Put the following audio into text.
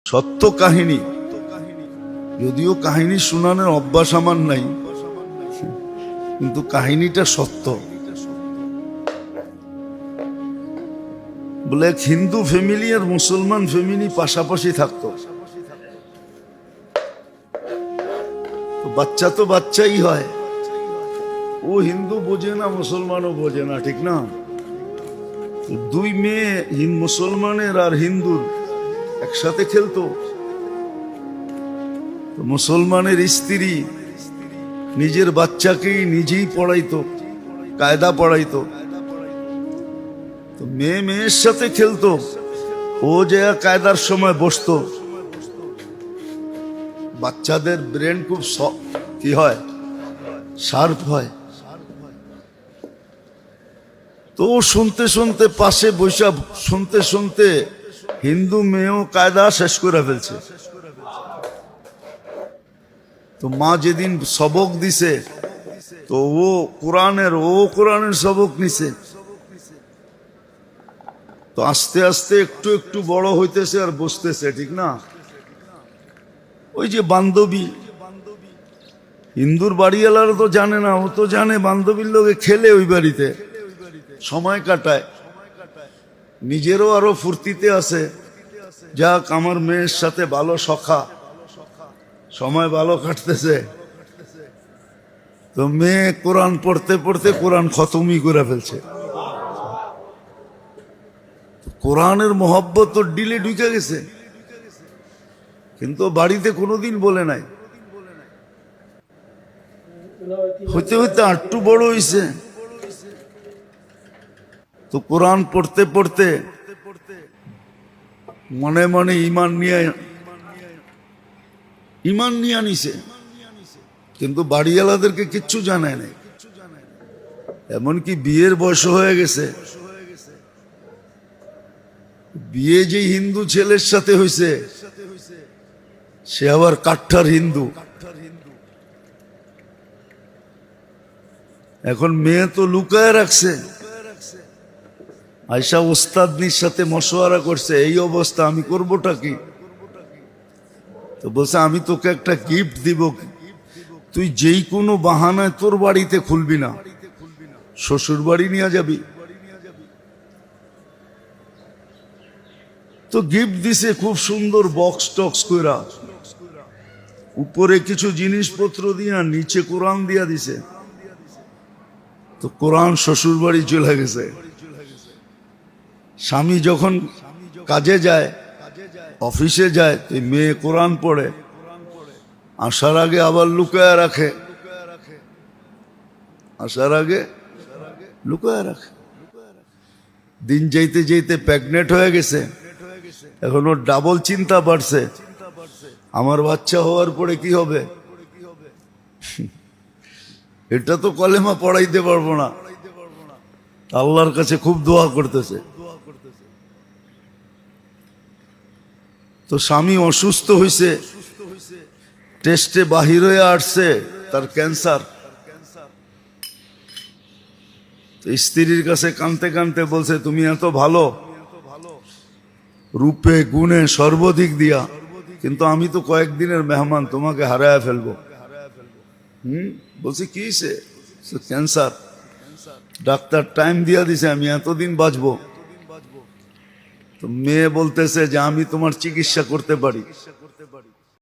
সত্য কাহিনী, যদিও কাহিনী শোনানোর অভ্যাস আমার নাই, কিন্তু কাহিনীটা সত্য। বলে এক হিন্দু ফ্যামিলি আর মুসলমান ফ্যামিলি পাশাপাশি থাকতো। বাচ্চা তো বাচ্চাই হয়, ও হিন্দু বোঝে না, মুসলমানও বোঝে না, ঠিক না? দুই মেয়ে মুসলমানের আর হিন্দুর একসাথে খেলতো। মুসলমানের স্ত্রী নিজের বাচ্চাকেই নিজেই পড়াইতো, কায়দা পড়াইতো। তো মেয়ে মেয়ের সাথে খেলতো, ও যে কায়দার সময় বসতো। বাচ্চাদের ব্রেন খুব কি হয়, শার্প হয়। তো শুনতে শুনতে পাশে বৈশা শুনতে শুনতে হিন্দু মেয়েও কায়দা শেষ করে ফেলছে। তো মা যেদিন সবক দিছে, তো ও কোরআনের সবক নিছে। তো আস্তে আস্তে একটু একটু বড় হইতেছে আর বসতেছে, ঠিক না? ওই যে বান্ধবী, হিন্দুর বাড়িওয়ালারা তো জানে না, ও তো জানে বান্ধবীর লোকে খেলে, ওই বাড়িতে সময় কাটায়, নিজেরও আরো ফুর্তিতে আছে। যাক, আমার মেয়ের সাথে ভালো সখা, সময় ভালো কাটতেছে। তো মেয়ে কোরআন পড়তে পড়তে কোরআন খতমই করে ফেলছে। কোরআনের মহব্বত তো ডিলে ঢুকে গেছে, কিন্তু বাড়িতে কোনোদিন বলে নাই। হইতে হইতে আটটু বড় হইছে, তো কোরআন পড়তে পড়তে মনে মনে ইমান নিয়ে নিছে, কিন্তু বাড়িওয়ালাদেরকে কিচ্ছু জানায় নাই। এমনকি বিয়ের বয়স হয়ে গেছে। বিয়ে যে হিন্দু ছেলের সাথে হয়েছে, সে আবার কাঠ্ঠার হিন্দু। এখন মেয়ে তো লুকায় রাখছে, আয়সা ওস্তাদনির সাথে মশওয়ারা করছে, এই অবস্থা আমি করবোটা কি? তো বলছে, আমি তোকে একটা গিফট দিব, তুই যেই কোনো বাহানায় তোর বাড়িতে খুলবি না, শ্বশুর বাড়ি নিয়ে যাবি। তো গিফট দিছে খুব সুন্দর বক্স টক্স কইরা, উপরে কিছু জিনিসপত্র দিয়া নিচে কোরআন দিয়া দিছে। তো কোরআন শ্বশুর বাড়ি চলে গেছে। স্বামী যখন কাজে যায়, অফিসে যায়, তো মেয়ে কোরআন পড়ে, আসার আগে আবার লুকায় রাখে, আসার আগে লুকায় রাখে। দিন যাইতে যাইতে প্রেগনেন্ট হয়ে গেছে। এখন ওর ডাবল চিন্তা বাড়ছে, আমার বাচ্চা হওয়ার পরে কি হবে? এটা তো কলেমা পড়াইতে পারবো না। আল্লাহর কাছে খুব দোয়া করতেছে। তো স্বামী অসুস্থ হয়েছে, টেস্টে বাহির হয়ে আসছে তার ক্যান্সার। স্ত্রীর কাছে কানতে কানতে বলছে, তুমি এত ভালো রূপে গুণে সর্বাধিক দিয়া, কিন্তু আমি তো কয়েকদিনের মেহমান, তোমাকে হারায় ফেলবো। বলছি কি সে? ক্যান্সার। ডাক্তার টাইম দিয়া দিছে, আমি এতদিন বাঁচবো। তো মেয়ে বলতেছে যে আমি তোমার চিকিৎসা করতে পারি।